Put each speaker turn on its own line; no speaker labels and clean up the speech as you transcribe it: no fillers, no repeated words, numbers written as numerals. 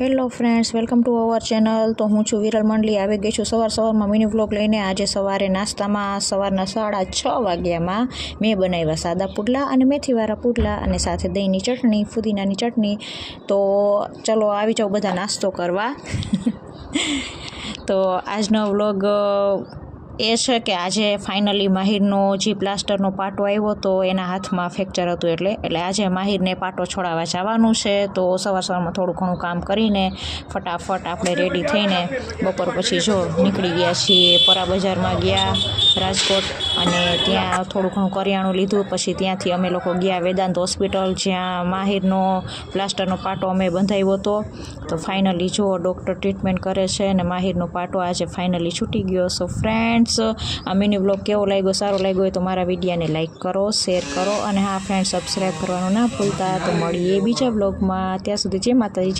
Hello friends, welcome to our channel. તો હું છું વિરલ મંડલી, આવી ગઈ છું સવારમાં મિની વ્લોગ લઈને। આજે સવારે નાસ્તામાં સવારના 6:30 વાગ્યામાં મેં બનાવ્યા સાદા પુડલા અને મેથીવાળા પુડલા અને સાથે દહીંની ચટણી, ફુદીનાની ચટણી। તો ચલો આવી જાઓ બધા નાસ્તો કરવા। તો આજનો વ્લોગ એ છે કે આજે ફાઇનલી માહિરનો જે પ્લાસ્ટરનો પાટો આવ્યો તો એના હાથમાં ફ્રેક્ચર હતું, એટલે આજે માહિરને પાટો છોડાવવા જવાનું છે। તો સવારમાં થોડું ઘણું કામ કરીને ફટાફટ આપણે રેડી થઈને બપોર પછી જો નીકળી ગયા છીએ। પરા બજારમાં ગયા રાજકોટ, અને ત્યાં થોડું ઘણું કરિયાણું લીધું। પછી ત્યાંથી અમે લોકો ગયા વેદાંત હોસ્પિટલ, જ્યાં માહિરનો પ્લાસ્ટરનો પાટો અમે બંધાવ્યો હતો। તો ફાઇનલી જો ડૉક્ટર ટ્રીટમેન્ટ કરે છે અને માહિરનો પાટો આજે ફાઇનલી છૂટી ગયો। સો ફ્રેન્ડ્સ, આ મિની બ્લોગ કેવો લાગ્યો, સારો લાગ્યો હોય તો મારા વિડીયોને લાઇક કરો, શેર કરો, અને હા ફ્રેન્ડ્સ, સબસ્ક્રાઈબ કરવાનું ના ભૂલતા। તો મળીએ બીજા બ્લોગમાં, ત્યાં સુધી જય માતાજી।